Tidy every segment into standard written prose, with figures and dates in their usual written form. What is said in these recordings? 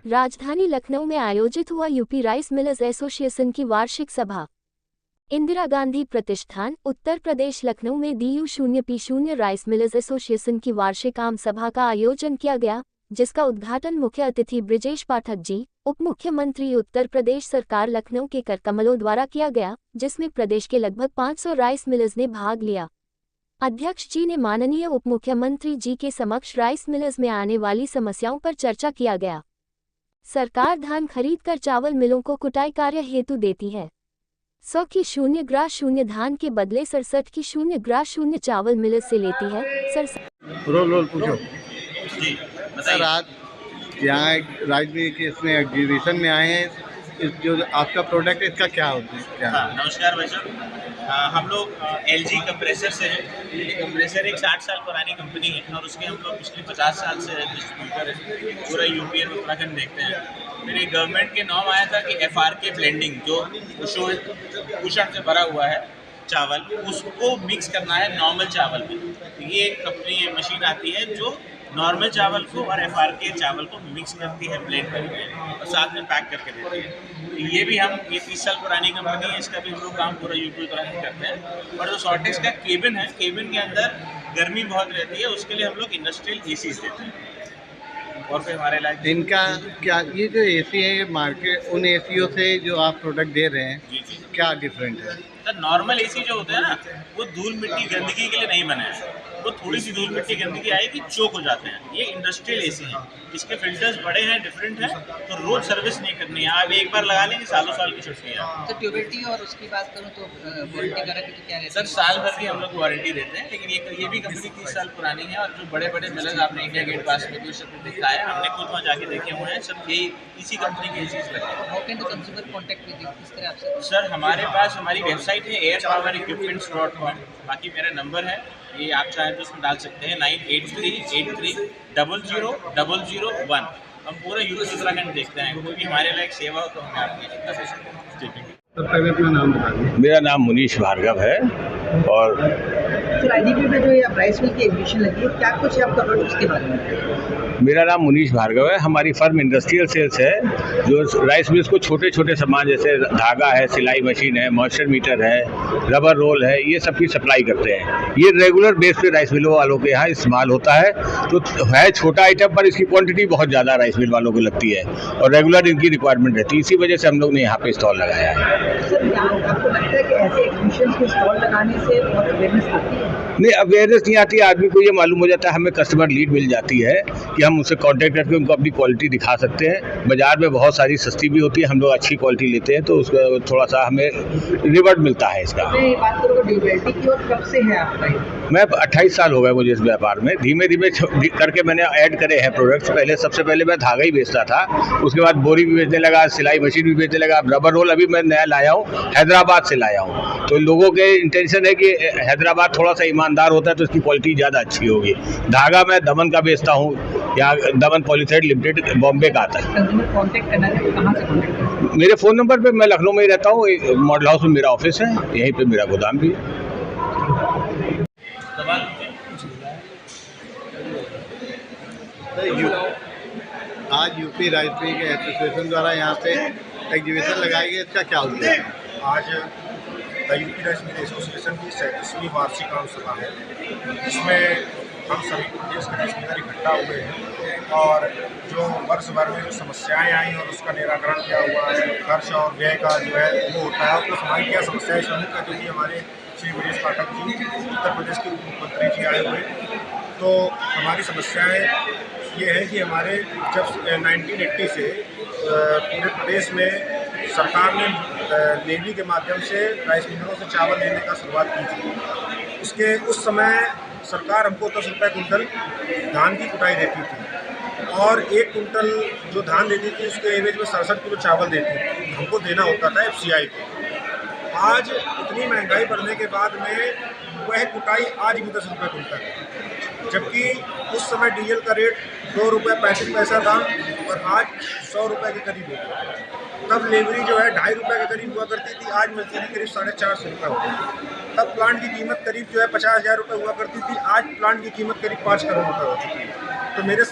राजधानी लखनऊ में आयोजित हुआ यूपी राइस मिलर्स एसोसिएशन की वार्षिक सभा। इंदिरा गांधी प्रतिष्ठान, उत्तर प्रदेश, लखनऊ में DU0P0 राइस मिलर्स एसोसिएशन की वार्षिक आम सभा का आयोजन किया गया, जिसका उद्घाटन मुख्य अतिथि ब्रिजेश पाठक जी, उप मुख्यमंत्री उत्तर प्रदेश सरकार लखनऊ के कर कमलों द्वारा किया गया, जिसमें प्रदेश के लगभग 500 राइस मिलर्स ने भाग लिया। अध्यक्ष जी ने माननीय उप मुख्यमंत्री जी के समक्ष राइस मिलर्स में आने वाली समस्याओं पर चर्चा किया गया। सरकार धान खरीद कर चावल मिलों को कुटाई कार्य हेतु देती है। 100 की 0.0 धान के बदले 67 की 0.0 चावल मिलर्स से लेती है। रोल पूछो जी। सर, आज यहाँ राजनीति के इसमें एग्जीबिशन में आए हैं, इस जो आपका प्रोडक्ट है इसका क्या होता है? क्या? नमस्कार भाई साहब, हम लोग LG कंप्रेसर से हैं। ये कंप्रेसर एक 60 साल पुरानी कंपनी है और उसके हम लोग पिछले 50 साल से डिस्ट्रीब्यूटर पूरा यूपी और उत्तराखंड देखते हैं। फिर एक गवर्नमेंट के नॉर्म आया था कि FRK ब्लेंडिंग, जो कुशन से भरा हुआ है चावल, उसको मिक्स करना है नॉर्मल चावल में। ये एक कंपनी मशीन आती है जो नॉर्मल चावल को और FRK चावल को मिक्स करती है, ब्लेंड करके और साथ में पैक करके देती है। ये भी हम, ये 30 साल पुरानी कंपनी है, इसका भी हम लोग काम पूरा यूपी उत्तराखंड करते हैं। और जो शॉर्टेज का केबिन है, केबिन के अंदर गर्मी बहुत रहती है, उसके लिए हम लोग इंडस्ट्रियल ACs देते हैं। और फिर हमारे इलाज इनका क्या, ये जो AC है, ये मार्केट उन ACओं से जो आप प्रोडक्ट दे रहे हैं, जी, क्या डिफरेंट है? सर, नॉर्मल AC जो होते हैं ना, वो धूल मिट्टी गंदगी के लिए नहीं बने हैं। वो थोड़ी सी धूल मिट्टी गंदगी आएगी, चोक हो जाते हैं। ये इंडस्ट्रियल AC है, इसके फिल्टर्स बड़े हैं, डिफरेंट हैं, तो रोज सर्विस नहीं करनी है। आप एक बार लगा लेंगे, सालों साल की छुट्टी है। तो ट्यूबिलिटी और उसकी बात करूँ तो वारंटी गारंटी तो क्या रहती है? सर, साल भर की हम लोग वारंटी देते हैं, लेकिन ये भी कंपनी 30 साल पुरानी है। और जो बड़े बड़े मिलर्स आपने इंडिया गेट पास में भी सब देखा है, हमने खुद वहाँ जाके देखे हुए हैं, सब यही इसी कंपनी के ACs लगे हैं। How can the consumer contact with you? किस तरह आपसे? सर, हमारे पास हमारी वेबसाइट है airpowerequipments.com। बाकी मेरा नंबर है, ये आप चाहें तो उसमें डाल सकते हैं, 9838300001। हम पूरा यूपी उत्तराखंड देखते हैं, कोई भी हमारे लायक सेवा हो तो हमें आपकी। तो पहले अपना नाम बता दें। मेरा नाम मुनीश भार्गव है। और तो राजनीति में जो ये राइस मिल की एग्जीबिशन लगी है, क्या कुछ है आपका प्रोडक्ट उसके बारे में? मेरा नाम मुनीश भार्गव है। हमारी फर्म इंडस्ट्रियल सेल्स है, जो राइस मिल्स को छोटे छोटे सामान जैसे धागा है, सिलाई मशीन है, मॉइस्चर मीटर है, रबर रोल है, ये सब की सप्लाई करते हैं। ये रेगुलर बेस पे राइस मिलों वालों के यहाँ इस्तेमाल होता है। तो है छोटा आइटम, पर इसकी क्वांटिटी बहुत ज़्यादा राइस मिल वालों को लगती है और रेगुलर इनकी रिक्वायरमेंट रहती है। इसी वजह से हम लोग ने यहाँ पे स्टॉल लगाया है। सर, आपको लगता है कि ऐसे एग्जीबिशन के स्टॉल लगाने से बहुत अवेयरनेस आती है? नहीं, अवेयरनेस नहीं आती। आदमी को ये मालूम हो जाता है, हमें कस्टमर लीड मिल जाती है कि हम उनसे कांटेक्ट करके उनको अपनी क्वालिटी दिखा सकते हैं। बाजार में बहुत सारी सस्ती भी होती है, हम लोग अच्छी क्वालिटी लेते हैं, तो उसका थोड़ा सा हमें रिवॉर्ड मिलता है इसका। मैं बात करूँगा ड्यूरेबिलिटी की, और कब से है आपका? मैं 28 साल हो गए मुझे इस व्यापार में। धीमे धीमे करके मैंने ऐड करे हैं प्रोडक्ट्स। पहले सबसे पहले मैं धागा ही बेचता था, उसके बाद बोरी भी बेचने लगा, सिलाई मशीन भी बेचने लगा। रबर रोल अभी मैं नया लाया हूँ, हैदराबाद से लाया हूँ। तो लोगों के इंटेंशन है कि हैदराबाद थोड़ा सा ईमानदार होता है तो इसकी क्वालिटी ज़्यादा अच्छी होगी। धागा मैं दमन का बेचता हूँ, यहाँ दमन पॉलीथ्रेड लिमिटेड बॉम्बे का आता है। कॉन्टेक्ट करना है, कहाँ से कॉन्टेक्ट करें? मेरे फ़ोन नंबर पे, मैं लखनऊ में ही रहता हूँ, मॉडल हाउस में मेरा ऑफिस है, यहीं पे मेरा गोदाम भी है। आज यूपी राइस मिल के एसोसिएशन द्वारा यहाँ पे एग्जीबिशन लगाई गई, इसका क्या उद्देश्य है? आज यूपी राइस मिल एसोसिएशन की 37वीं वार्षिक आम सभा है, जिसमें हम सभी प्रदेश के राइस मिलर इकट्ठा हुए हैं और जो वर्ष भर में जो समस्याएं आई और उसका निराकरण क्या हुआ है, खर्च और व्यय का जो है वो होता है। तो हमारी क्या समस्याएं प्रमुख है, क्योंकि हमारे श्री ब्रिजेश पाठक जी उत्तर प्रदेश के उप मुख्यमंत्री जी आए हुए, तो हमारी समस्याएं ये है कि हमारे जब 1980 से पूरे प्रदेश में सरकार ने लेवी के माध्यम से राइस मिलों से चावल लेने का शुरुआत की थी। उसके उस समय सरकार हमको 10 रुपये कुंटल धान की कुटाई देती थी और 1 कुंटल जो धान देती थी उसके एवज में 67 किलो चावल देती थी, हमको देना होता था FCI को। आज इतनी महंगाई बढ़ने के बाद में वह कुटाई आज भी 10 रुपये कुंटल है, जबकि उस समय डीजल का रेट 2 रुपये 35 पैसा था और आज 100 रुपये के करीब हो गया। तब लेबरी जो है 2.5 रुपये के करीब हुआ करती थी, आज मजदूरी करीब 450 रुपये हो गई। तब प्लांट की कीमत करीब जो है 50,000 रुपये हुआ करती थी, आज प्लांट की कीमत करीब 5 करोड़ रुपये हो चुकी है। तो मेरे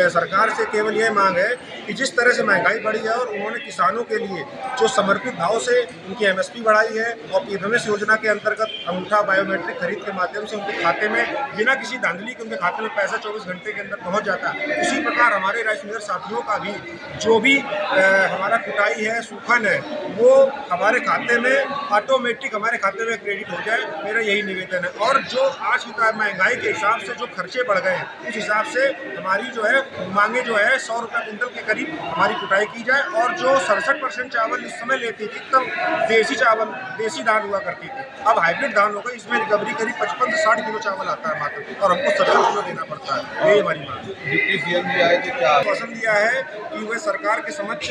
सरकार से केवल ये मांग है कि जिस तरह से महंगाई बढ़ी है और उन्होंने किसानों के लिए जो समर्पित भाव से उनकी एमएसपी बढ़ाई है और पीएमएस योजना के अंतर्गत अंगूठा बायोमेट्रिक खरीद के माध्यम से उनके खाते में बिना किसी धांधली के उनके खाते में पैसा 24 घंटे के अंदर पहुंच जाता है। उसी प्रकार हमारे राइस मिलर साथियों का भी जो भी हमारा कुटाई है, सूखन है, वो हमारे खाते में ऑटोमेटिक हमारे खाते में क्रेडिट हो जाए, मेरा यही निवेदन है। और जो आज की महंगाई के हिसाब से जो खर्चे बढ़ गए हैं, उस हिसाब से हमारी जो है मांगे जो है 100 रुपये क्विंटल के करीब हमारी कुटाई की जाए। और जो 67% चावल इस समय लेती थी तब देसी चावल, देसी धान हुआ करती थी, अब हाइब्रिड धान हो गई, इसमें रिकवरी करीब 55 से 60 किलो चावल आता है मात्र, और हमको 70 किलो देना पड़ता है। यही हमारी मांग है। डिप्टी सीएम जी आए थे, क्या पसंद दिया है कि वह सरकार के समक्ष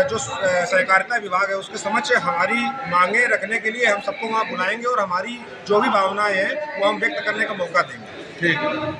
जो सहकारिता विभाग है उसके समक्ष हमारी मांगे रखने के लिए हम सबको वहाँ बुलाएंगे और हमारी जो भी भावनाएं हैं वो हम व्यक्त करने का मौका देंगे। ठीक है।